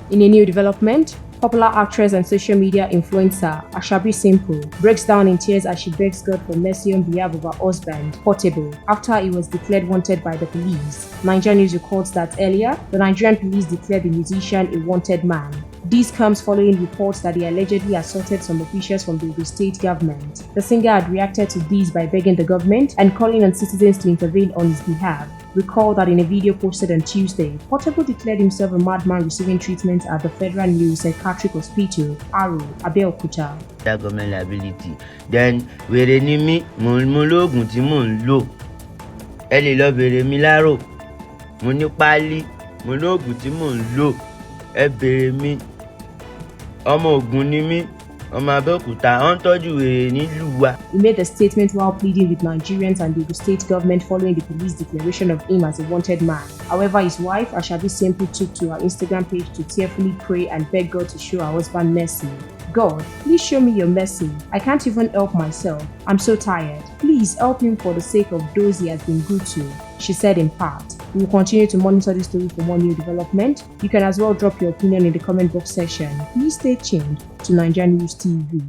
In a new development, popular actress and social media influencer Ashabi breaks down in tears as she begs God for mercy on behalf of her husband, Portable, after he was declared wanted by the police. NaijaNews reports that earlier, the Nigerian police declared the musician a wanted man. This comes following reports that he allegedly assaulted some officials from the state government. The singer had reacted to this by begging the government and calling on citizens to intervene on his behalf. Recall that in a video posted on Tuesday, Portable declared himself a madman receiving treatment at the Federal Neuropsychiatric Hospital, Aro, Abeokuta. That government liability. Then, wèrè ni mí, mo lóògùn tí mò ń lò. Ẹ lè lọ bèrè mi láàárọ̀. Mo ní páálí, mo lóògùn tí mò ń lò. Ẹ bèrè mi. Ọmọ Ògùn ni mí. He made the statement while pleading with Nigerians and the state government following the police declaration of him as a wanted man. However, his wife, Ashabi, simply took to her Instagram page to tearfully pray and beg God to show her husband mercy. God, please show me your mercy. I can't even help myself. I'm so tired. Please help him for the sake of those he has been good to, she said in part. We will continue to monitor this story for more new development. You can as well drop your opinion in the comment box section. Please stay tuned to NaijaNews TV.